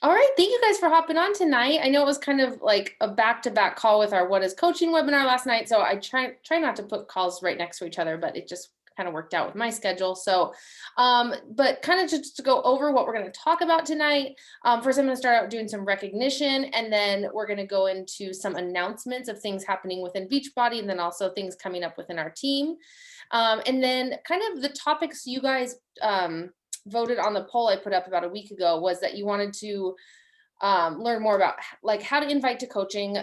All right. Thank you guys for hopping on tonight. I know it was kind of like a back-to-back call with our What is Coaching webinar last night. So I try not to put calls right next to each other, but it just kind of worked out with my schedule. So, but kind of just to go over what we're going to talk about tonight. First, I'm going to start out doing some recognition, and then we're going to go into some announcements of things happening within Beachbody, and then also things coming up within our team. And then kind of the topics you guys voted on the poll I put up about a week ago was that you wanted to learn more about like how to invite to coaching,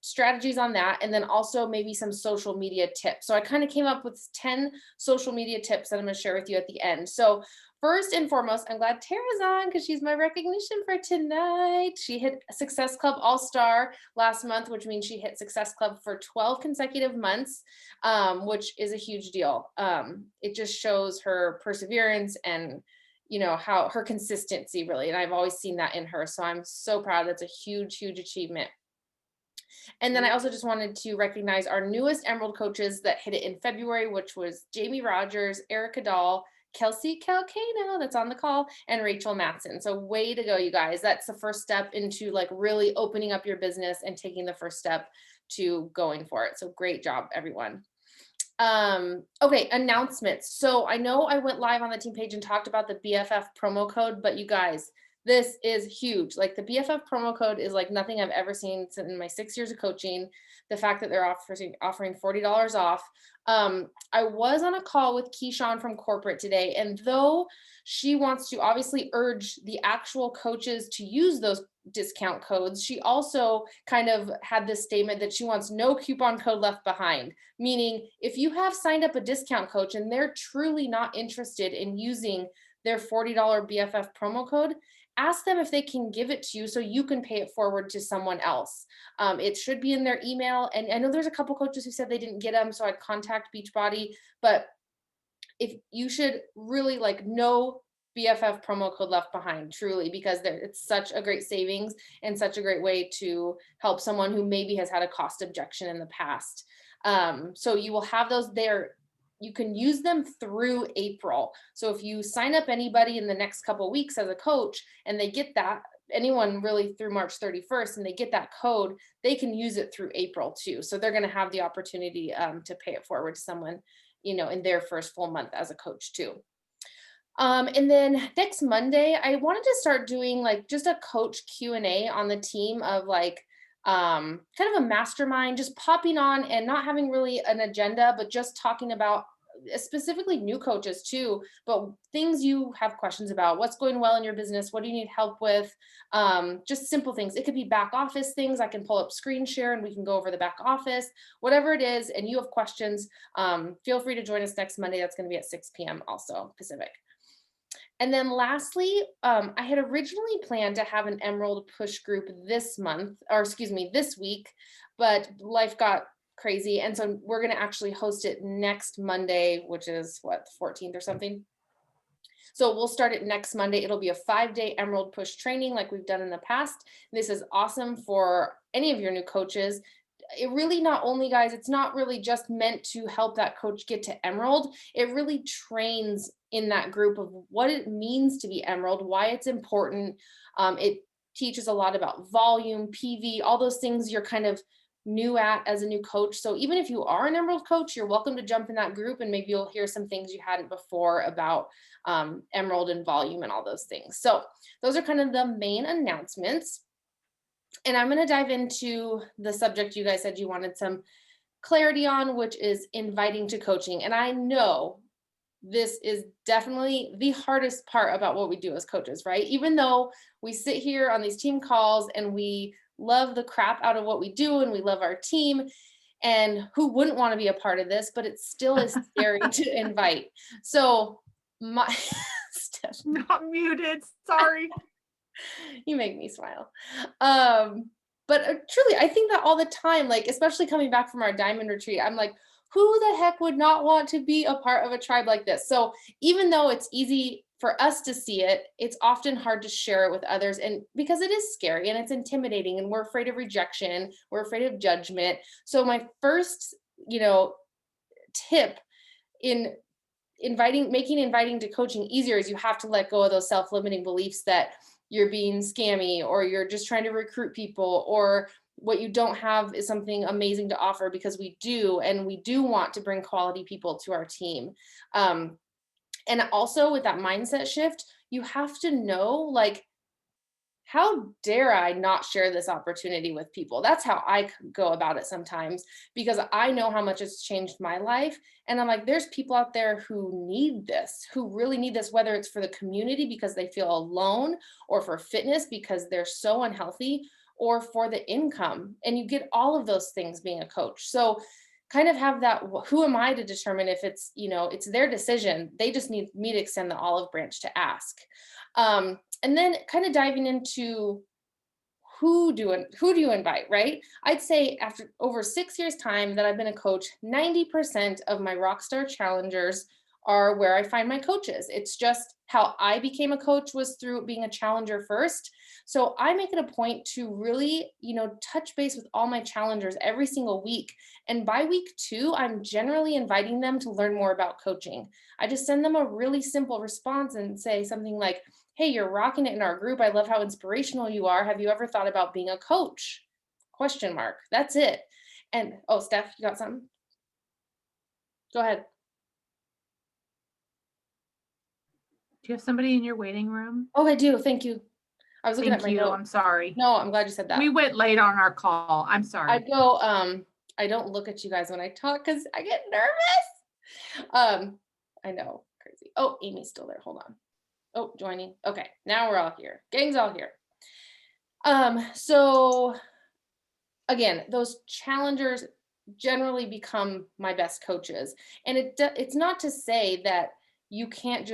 strategies on that, and then also maybe some social media tips. So I kind of came up with 10 social media tips that I'm going to share with you at the end. So first and foremost, I'm glad Tara's on because she's my recognition for tonight. She hit Success Club All-Star last month, which means she hit Success Club for 12 consecutive months, which is a huge deal. It just shows her perseverance and how her consistency really, and I've always seen that in her. So I'm so proud. That's a huge, huge achievement. And then I also just wanted to recognize our newest Emerald coaches that hit it in February, which was Jamie Rogers, Erica Dahl, Kelsey Calcano, that's on the call, and Rachel Matson. So way to go, you guys. That's the first step into like really opening up your business and taking the first step to going for it. So great job, everyone. Okay, announcements. So I know I went live on the team page and talked about the BFF promo code, but you guys, this is huge. Like the BFF promo code is like nothing I've ever seen in my 6 years of coaching. The fact that they're offering $40 off. I was on a call with Keyshawn from corporate today, and though she wants to obviously urge the actual coaches to use those discount codes, she also kind of had this statement that she wants no coupon code left behind, meaning if you have signed up a discount coach and they're truly not interested in using their $40 BFF promo code, ask them if they can give it to you so you can pay it forward to someone else. It should be in their email. And I know there's a couple coaches who said they didn't get them, so I'd contact Beachbody, but if you should really like no BFF promo code left behind, truly, because it's such a great savings and such a great way to help someone who maybe has had a cost objection in the past. So you will have those there. You can use them through April. So if you sign up anybody in the next couple of weeks as a coach and they get that, anyone really through March 31st, and they get that code, they can use it through April too. So they're going to have the opportunity to pay it forward to someone, in their first full month as a coach too. And then next Monday, I wanted to start doing like just a coach Q&A on the team of like, kind of a mastermind, just popping on and not having really an agenda, but just talking about specifically new coaches too, but things you have questions about, what's going well in your business, what do you need help with, just simple things. It could be back office things. I can pull up screen share and we can go over the back office, whatever it is, and you have questions, feel free to join us next Monday. That's going to be at 6 p.m. also Pacific. And then lastly, I had originally planned to have an Emerald push group this week, but life got crazy. And so we're going to actually host it next Monday, which is what, 14th or something. So we'll start it next Monday. It'll be a 5-day Emerald push training like we've done in the past. This is awesome for any of your new coaches. It really not only, guys, it's not really just meant to help that coach get to Emerald. It really trains in that group of what it means to be Emerald, why it's important. It teaches a lot about volume, PV, all those things you're kind of new at as a new coach. So even if you are an Emerald coach, you're welcome to jump in that group and maybe you'll hear some things you hadn't before about Emerald and volume and all those things. So those are kind of the main announcements. And I'm going to dive into the subject you guys said you wanted some clarity on, which is inviting to coaching. And I know this is definitely the hardest part about what we do as coaches, right? Even though we sit here on these team calls and we love the crap out of what we do and we love our team, and who wouldn't want to be a part of this, but it still is scary to invite. So my Not muted, sorry. You make me smile. But truly, I think that all the time, like, especially coming back from our diamond retreat, I'm like, who the heck would not want to be a part of a tribe like this? So even though it's easy for us to see it, it's often hard to share it with others. And because it is scary and it's intimidating and we're afraid of rejection, we're afraid of judgment. So my first, tip in inviting to coaching easier is you have to let go of those self-limiting beliefs that you're being scammy, or you're just trying to recruit people, or what you don't have is something amazing to offer, because we do, and we do want to bring quality people to our team. And also with that mindset shift, you have to know, like, how dare I not share this opportunity with people? That's how I go about it sometimes, because I know how much it's changed my life. And I'm like, there's people out there who need this, who really need this, whether it's for the community because they feel alone, or for fitness because they're so unhealthy, or for the income. And you get all of those things being a coach. So kind of have that, who am I to determine if it's, it's their decision. They just need me to extend the olive branch to ask. And then kind of diving into who do you invite, right? I'd say after over 6 years time that I've been a coach, 90% of my Rockstar Challengers are where I find my coaches. It's just how I became a coach was through being a challenger first. So I make it a point to really, touch base with all my challengers every single week. And by week 2, I'm generally inviting them to learn more about coaching. I just send them a really simple response and say something like, hey, you're rocking it in our group. I love how inspirational you are. Have you ever thought about being a coach? Question mark. That's it. And oh, Steph, you got something? Go ahead. Do you have somebody in your waiting room? Oh, I do. Thank you. I was looking at my Thank you. note. I'm sorry. No, I'm glad you said that. We went late on our call. I'm sorry. I don't look at you guys when I talk because I get nervous. I know, crazy. Oh, Amy's still there. Hold on. Oh, joining. Okay, now we're all here. Gang's all here. So again, those challengers generally become my best coaches. And it's not to say that you can't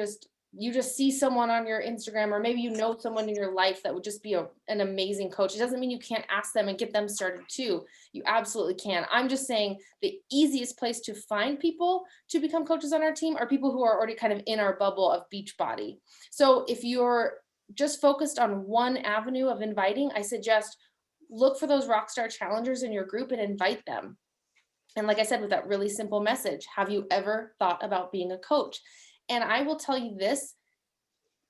you just see someone on your Instagram, or maybe someone in your life that would just be an amazing coach. It doesn't mean you can't ask them and get them started too. You absolutely can. I'm just saying the easiest place to find people to become coaches on our team are people who are already kind of in our bubble of Beachbody. So if you're just focused on one avenue of inviting, I suggest look for those Rockstar Challengers in your group and invite them. And like I said, with that really simple message, have you ever thought about being a coach? And I will tell you this,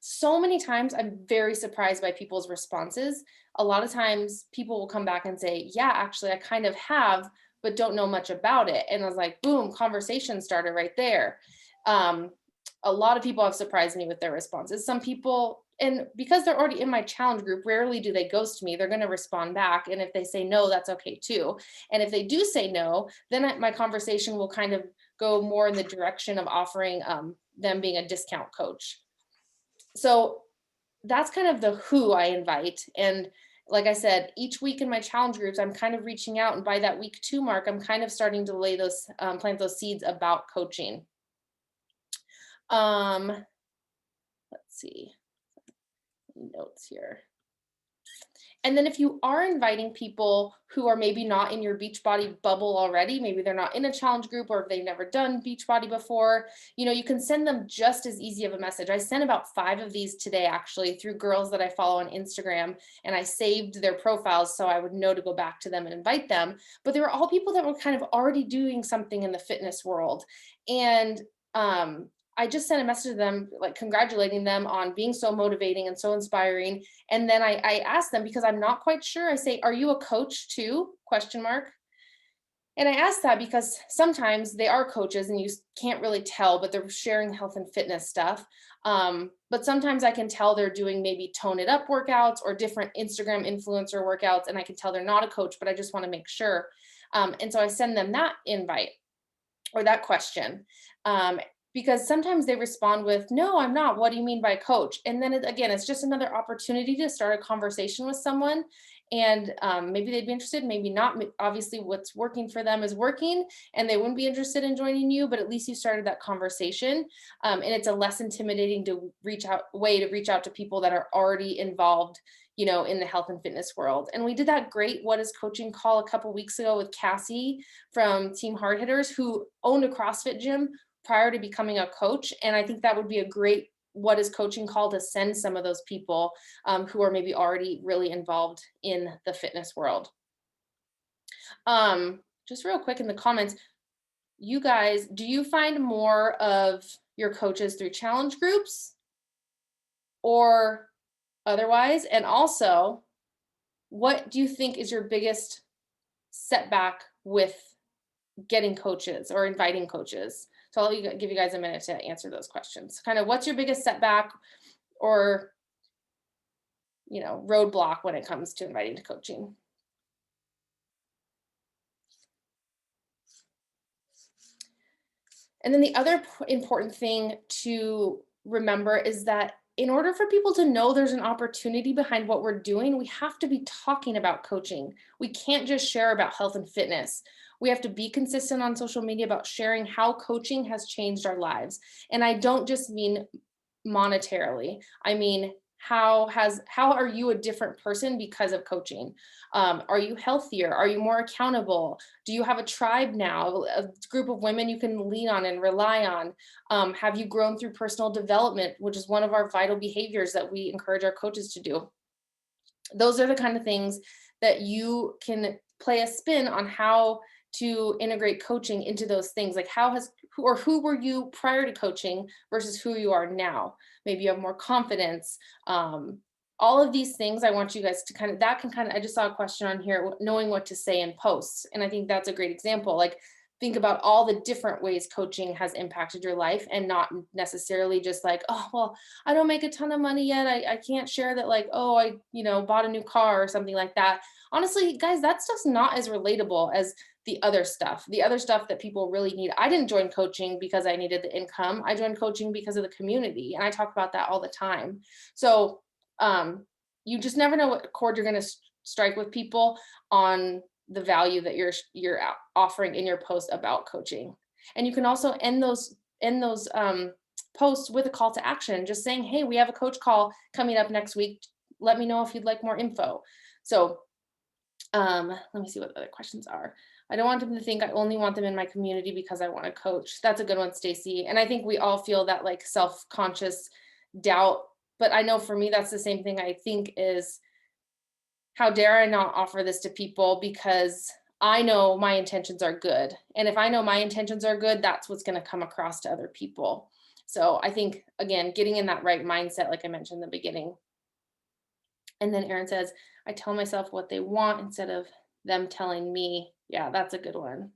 so many times I'm very surprised by people's responses. A lot of times people will come back and say, yeah, actually, I kind of have, but don't know much about it. And I was like, boom, conversation started right there. A lot of people have surprised me with their responses. Some people, and because they're already in my challenge group, rarely do they ghost me. They're going to respond back. And if they say no, that's okay too. And if they do say no, then my conversation will kind of go more in the direction of offering them being a discount coach. So that's kind of the who I invite. And like I said, each week in my challenge groups, I'm kind of reaching out. And by that week 2 mark, I'm kind of starting to lay those, plant those seeds about coaching. Let's see, notes here. And then if you are inviting people who are maybe not in your Beachbody bubble already, maybe they're not in a challenge group, or if they've never done Beachbody before, you can send them just as easy of a message. I sent about 5 of these today, actually, through girls that I follow on Instagram, and I saved their profiles so I would know to go back to them and invite them. But they were all people that were kind of already doing something in the fitness world. And I just sent a message to them, like congratulating them on being so motivating and so inspiring. And then I asked them, because I'm not quite sure, I say, are you a coach too? Question mark. And I asked that because sometimes they are coaches and you can't really tell, but they're sharing health and fitness stuff. But sometimes I can tell they're doing maybe tone it up workouts or different Instagram influencer workouts. And I can tell they're not a coach, but I just want to make sure. And so I send them that invite or that question. Because sometimes they respond with, no, I'm not. What do you mean by coach? And then again, it's just another opportunity to start a conversation with someone. And maybe they'd be interested, maybe not. Obviously, what's working for them is working, and they wouldn't be interested in joining you, but at least you started that conversation. And it's a less intimidating way to reach out to people that are already involved, in the health and fitness world. And we did that great What is Coaching call a couple weeks ago with Cassie from Team Hard Hitters, who owned a CrossFit gym prior to becoming a coach. And I think that would be a great What is Coaching call to send some of those people who are maybe already really involved in the fitness world. Just real quick in the comments, you guys, do you find more of your coaches through challenge groups or otherwise? And also, what do you think is your biggest setback with getting coaches or inviting coaches? So I'll give you guys a minute to answer those questions. Kind of what's your biggest setback or, roadblock when it comes to inviting to coaching? And then the other important thing to remember is that in order for people to know there's an opportunity behind what we're doing, we have to be talking about coaching. We can't just share about health and fitness. We have to be consistent on social media about sharing how coaching has changed our lives. And I don't just mean monetarily. I mean, how are you a different person because of coaching? Are you healthier? Are you more accountable? Do you have a tribe now, a group of women you can lean on and rely on? Have you grown through personal development, which is one of our vital behaviors that we encourage our coaches to do? Those are the kind of things that you can play a spin on how to integrate coaching into those things. Like who were you prior to coaching versus who you are now? Maybe you have more confidence. All of these things I want you guys to I just saw a question on here, knowing what to say in posts. And I think that's a great example. Like think about all the different ways coaching has impacted your life and not necessarily just like, oh, well, I don't make a ton of money yet. I can't share that like, oh, I, bought a new car or something like that. Honestly, guys, that stuff's not as relatable as the other stuff that people really need. I didn't join coaching because I needed the income. I joined coaching because of the community. And I talk about that all the time. So you just never know what chord you're going to strike with people on the value that you're offering in your post about coaching. And you can also end those posts with a call to action, just saying, hey, we have a coach call coming up next week. Let me know if you'd like more info. So let me see what the other questions are. I don't want them to think I only want them in my community because I want to coach. That's a good one, Stacy. And I think we all feel that like self-conscious doubt. But I know for me, that's the same thing I think is, how dare I not offer this to people because I know my intentions are good. And if I know my intentions are good, that's what's going to come across to other people. So I think, again, getting in that right mindset, like I mentioned in the beginning. And then Erin says, I tell myself what they want instead of them telling me. Yeah, that's a good one.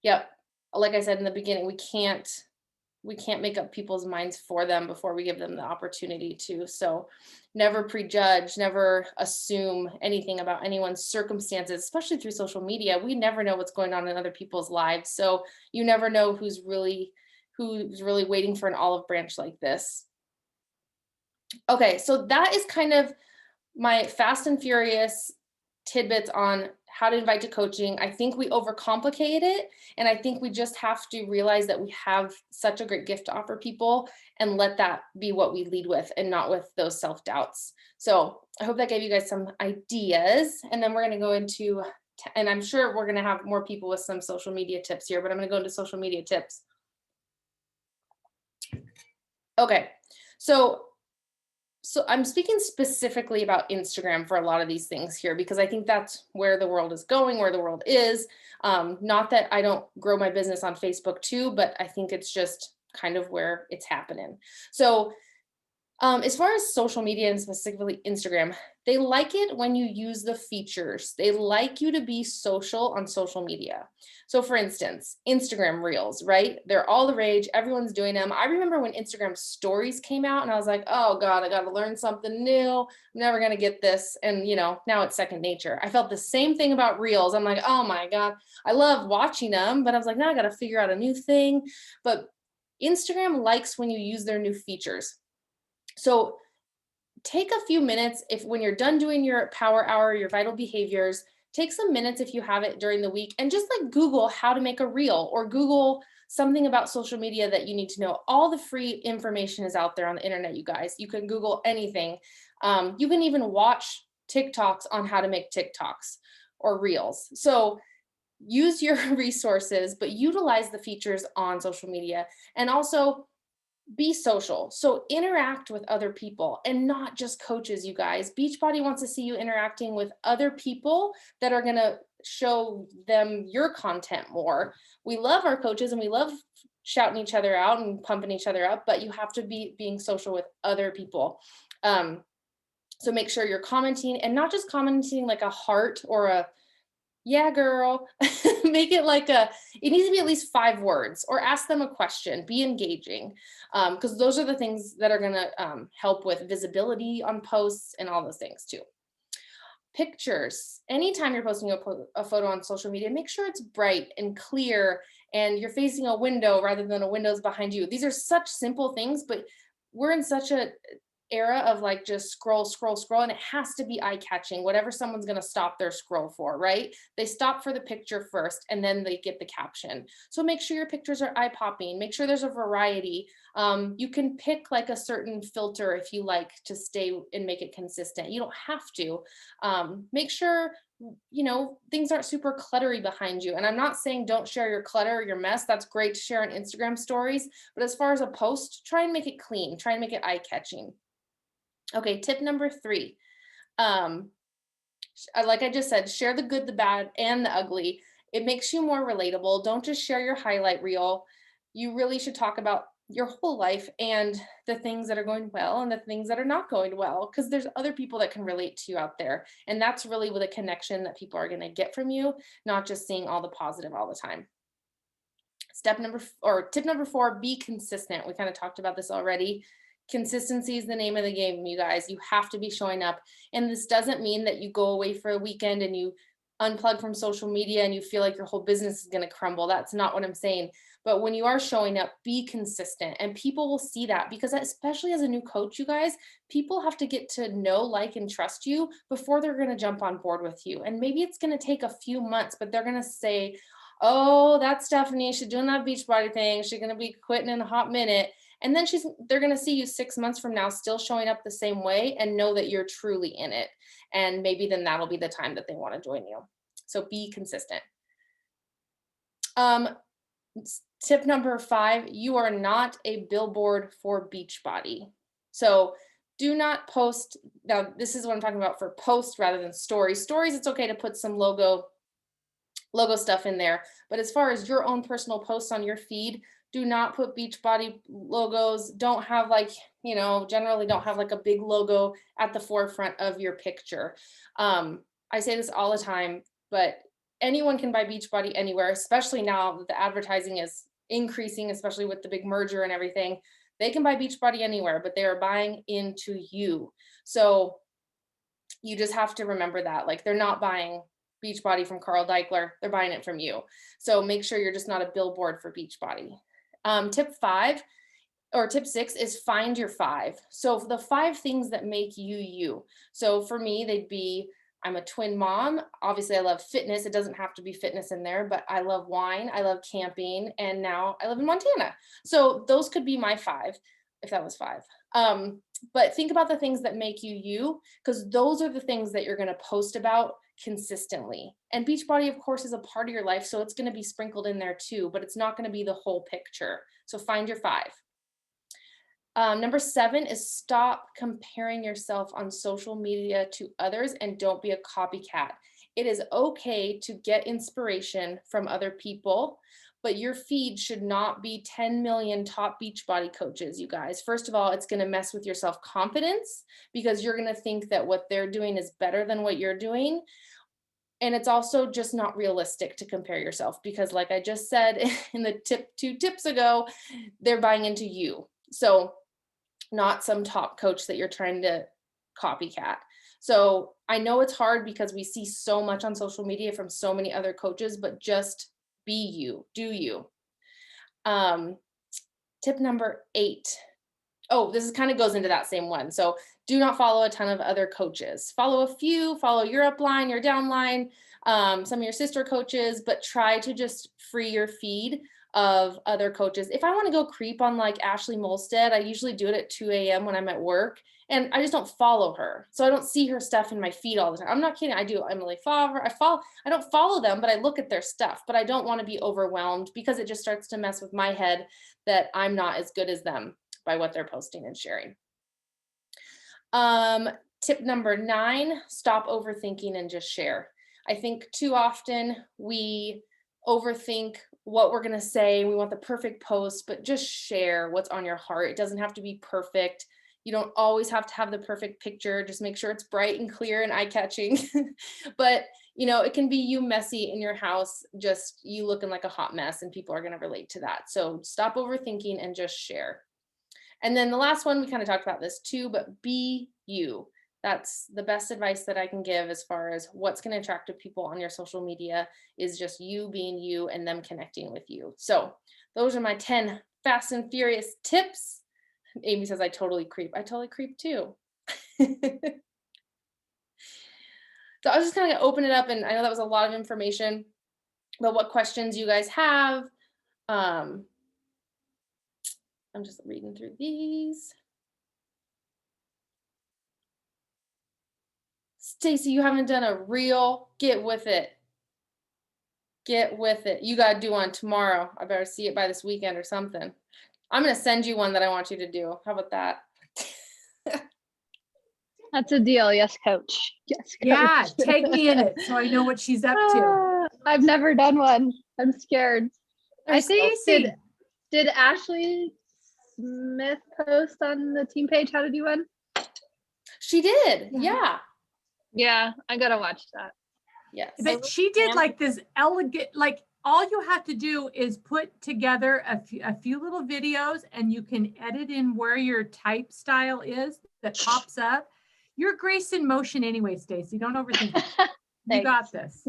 Yep. Like I said in the beginning, we can't make up people's minds for them before we give them the opportunity to. So never prejudge, never assume anything about anyone's circumstances, especially through social media. We never know what's going on in other people's lives. So you never know who's really waiting for an olive branch like this. Okay, so that is kind of my fast and furious tidbits on how to invite to coaching. I think we overcomplicate it. And I think we just have to realize that we have such a great gift to offer people and let that be what we lead with and not with those self-doubts. So I hope that gave you guys some ideas. And then we're going to go into, and I'm sure we're going to have more people with some social media tips here, but I'm going to go into social media tips. Okay. So I'm speaking specifically about Instagram for a lot of these things here, because I think that's where the world is going, where the world is. Not that I don't grow my business on Facebook too, but I think it's just kind of where it's happening. So as far as social media and specifically Instagram, they like it when you use the features. They like you to be social on social media. So for instance, Instagram Reels, right? They're all the rage. Everyone's doing them. I remember when Instagram stories came out and I was like, oh God, I got to learn something new. I'm never going to get this. And now it's second nature. I felt the same thing about Reels. I'm like, oh my God, I love watching them, but I was like, now I got to figure out a new thing. But Instagram likes when you use their new features. So take a few minutes when you're done doing your power hour, your vital behaviors, take some minutes if you have it during the week and just like Google how to make a reel or Google something about social media that you need to know. All the free information is out there on the internet, you guys. You can Google anything. You can even watch TikToks on how to make TikToks or reels. So use your resources, but utilize the features on social media. And also be social. So interact with other people and not just coaches, you guys. Beachbody wants to see you interacting with other people that are going to show them your content more. We love our coaches and we love shouting each other out and pumping each other up, but you have to be being social with other people. So make sure you're commenting, and not just commenting like a heart or a yeah, girl. Make it like it needs to be at least 5 words, or ask them a question, be engaging. Because those are the things that are going to help with visibility on posts and all those things too. Pictures. Anytime you're posting a photo on social media, make sure it's bright and clear and you're facing a window rather than a window's behind you. These are such simple things, but we're in such a era of like just scroll, scroll, scroll, and it has to be eye catching, whatever someone's going to stop their scroll for, right? They stop for the picture first and then they get the caption. So make sure your pictures are eye popping, make sure there's a variety. You can pick like a certain filter if you like to stay and make it consistent. You don't have to. Make sure things aren't super cluttery behind you. And I'm not saying don't share your clutter or your mess. That's great to share on Instagram stories. But as far as a post, try and make it clean, try and make it eye catching. Okay, tip number 3. Like I just said, share the good, the bad, and the ugly. It makes you more relatable. Don't just share your highlight reel. You really should talk about your whole life and the things that are going well and the things that are not going well, because there's other people that can relate to you out there. And that's really with a connection that people are going to get from you, not just seeing all the positive all the time. Tip number 4, be consistent. We kind of talked about this already. Consistency is the name of the game, you guys. You have to be showing up. And this doesn't mean that you go away for a weekend and you unplug from social media and you feel like your whole business is going to crumble. That's not what I'm saying. But when you are showing up, be consistent, and people will see that, because especially as a new coach, you guys, people have to get to know, like, and trust you before they're going to jump on board with you. And maybe it's going to take a few months, but they're going to say, oh, that's Stephanie. She's doing that Beachbody thing. She's going to be quitting in a hot minute. And then they're going to see you 6 months from now still showing up the same way and know that you're truly in it. And maybe then that'll be the time that they want to join you. So be consistent. Tip number 5, you are not a billboard for Beachbody. So do not post. Now, this is what I'm talking about for posts rather than stories. Stories, it's okay to put some logo stuff in there. But as far as your own personal posts on your feed, do not put Beachbody logos. Don't have generally don't have like a big logo at the forefront of your picture. I say this all the time, but anyone can buy Beachbody anywhere, especially now that the advertising is increasing, especially with the big merger and everything. They can buy Beachbody anywhere, but they are buying into you. So you just have to remember that. Like, they're not buying Beachbody from Carl Deichler, they're buying it from you. So make sure you're just not a billboard for Beachbody. Tip 6 is find your 5. So the 5 things that make you you. So for me, they'd be, I'm a twin mom. Obviously, I love fitness. It doesn't have to be fitness in there, but I love wine. I love camping. And now I live in Montana. So those could be my 5, if that was 5. But think about the things that make you you, because those are the things that you're going to post about consistently. And Beachbody, of course, is a part of your life. So it's going to be sprinkled in there too, but it's not going to be the whole picture. So find your 5. Number 7 is stop comparing yourself on social media to others and don't be a copycat. It is okay to get inspiration from other people, but your feed should not be 10 million top Beachbody coaches, you guys. First of all, it's going to mess with your self-confidence because you're going to think that what they're doing is better than what you're doing. And it's also just not realistic to compare yourself because, like I just said in the 2 tips ago, they're buying into you. So not some top coach that you're trying to copycat. So I know it's hard because we see so much on social media from so many other coaches, but just be you, do you. Tip number 8. Oh, this is kind of goes into that same one. So do not follow a ton of other coaches. Follow a few, follow your upline, your downline, some of your sister coaches, but try to just free your feed of other coaches. If I want to go creep on like Ashley Molstead, I usually do it at 2 a.m. when I'm at work, and I just don't follow her. So I don't see her stuff in my feed all the time. I'm not kidding. I do Emily Favre. I don't follow them, but I look at their stuff, but I don't want to be overwhelmed because it just starts to mess with my head that I'm not as good as them by what they're posting and sharing. Tip number 9, stop overthinking and just share. I think too often we overthink what we're going to say. We want the perfect post, but just share what's on your heart. It doesn't have to be perfect. You don't always have to have the perfect picture. Just make sure it's bright and clear and eye-catching. But it can be you messy in your house, just you looking like a hot mess, and people are going to relate to that. So stop overthinking and just share. And then the last one, we kind of talked about this too, but be you. That's the best advice that I can give as far as what's going to attract to people on your social media is just you being you and them connecting with you. So those are my 10 fast and furious tips. Amy says, I totally creep. I totally creep too. So I was just kind of open it up, and I know that was a lot of information, but what questions you guys have. I'm just reading through these. Stacy, you haven't done a reel. Get with it. Get with it. You got to do one tomorrow. I better see it by this weekend or something. I'm going to send you one that I want you to do. How about that? That's a deal. Yes, coach. Yes, coach. Yeah, tag me in it so I know what she's up to. I've never done one. I'm scared. I think Stacy. did Ashley Smith post on the team page how to do one? She did. Yeah. Yeah. Yeah, I gotta watch that. Yes. But she did like this elegant, like all you have to do is put together a few little videos, and you can edit in where your type style is that pops up. You're grace in motion anyway, Stacy. Don't overthink it. You got this.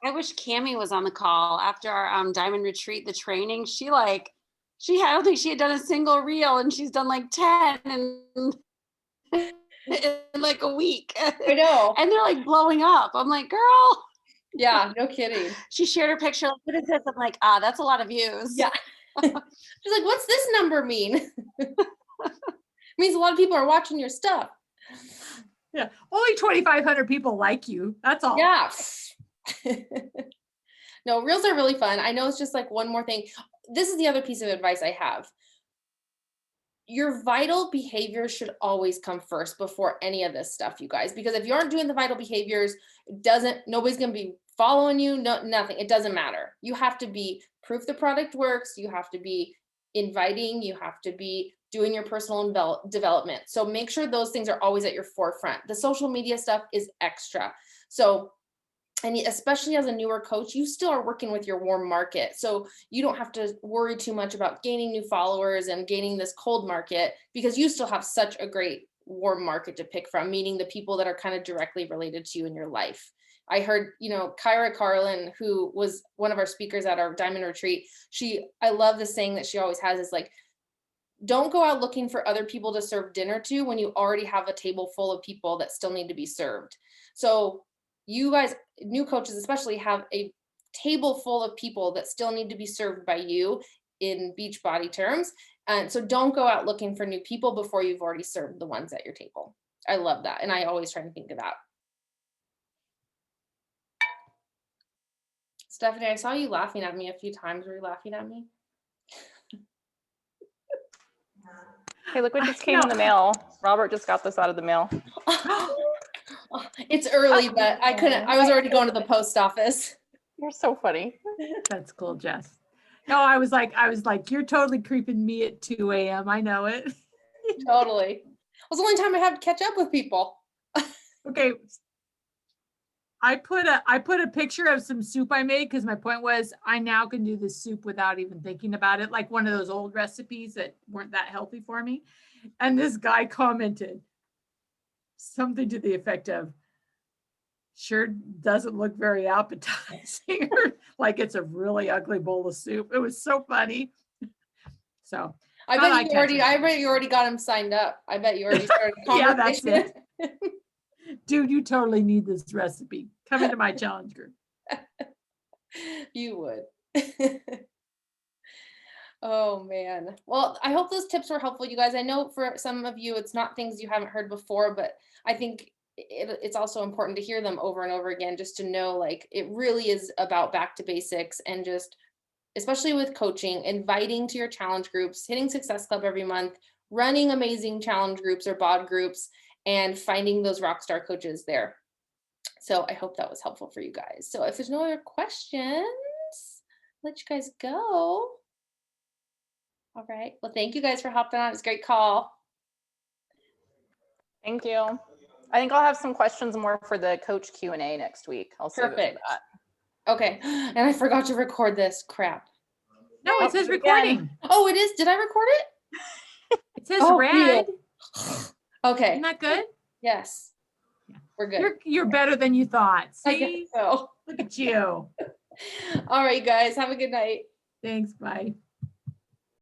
I wish Cammie was on the call after our diamond retreat, the training. I don't think she had done a single reel, and she's done like 10 in like a week. I know. And they're like blowing up. I'm like, girl. Yeah, no kidding. She shared her picture. Like, what is this? I'm like, that's a lot of views. Yeah. She's like, what's this number mean? It means a lot of people are watching your stuff. Yeah, only 2,500 people like you. That's all. Yeah. No, reels are really fun. I know it's just like one more thing. This is the other piece of advice I have. Your vital behaviors should always come first before any of this stuff, you guys, because if you aren't doing the vital behaviors, nobody's going to be following you. No, nothing. It doesn't matter. You have to be proof the product works. You have to be inviting. You have to be doing your personal development. So make sure those things are always at your forefront. The social media stuff is extra. So, and especially as a newer coach, you still are working with your warm market. So you don't have to worry too much about gaining new followers and gaining this cold market, because you still have such a great warm market to pick from, meaning the people that are kind of directly related to you in your life. I heard, Kyra Carlin, who was one of our speakers at our diamond retreat, I love the saying that she always has is like, don't go out looking for other people to serve dinner to when you already have a table full of people that still need to be served. So you guys, new coaches especially, have a table full of people that still need to be served by you in Beachbody terms. And so don't go out looking for new people before you've already served the ones at your table. I love that. And I always try to think of that. Stephanie, I saw you laughing at me a few times. Were you laughing at me? Hey, look what just came in the mail. Robert just got this out of the mail. It's early, but I was already going to the post office. You're so funny. That's cool, Jess. No, I was like, you're totally creeping me at 2 a.m. I know it. Totally. It was the only time I had to catch up with people. Okay. I put a picture of some soup I made because my point was I now can do this soup without even thinking about it, like one of those old recipes that weren't that healthy for me. And this guy commented something to the effect of, sure doesn't look very appetizing, like it's a really ugly bowl of soup. It was so funny. So I bet you already got him signed up. I bet you already started a yeah, that's conversation. it. Dude, you totally need this recipe. Come into my challenge group. You would. Oh man. Well, I hope those tips were helpful, you guys. I know for some of you, it's not things you haven't heard before, but I think it's also important to hear them over and over again, just to know, like, it really is about back to basics, and just, especially with coaching, inviting to your challenge groups, hitting Success Club every month, running amazing challenge groups or bod groups, and finding those rock star coaches there. So I hope that was helpful for you guys. So if there's no other questions, let you guys go. All right. Well, thank you guys for hopping on. It's a great call. Thank you. I think I'll have some questions more for the coach Q&A next week. I'll save it for Perfect. that. Okay. And I forgot to record this. Crap. No, Oh, it says do it again. recording. Oh, it is. Did I record it? It says Oh, red. Okay. Isn't that good? Yes. Yeah. We're good. You're better than you thought. I guess See? so. Look at you. All right, guys. Have a good night. Thanks. Bye.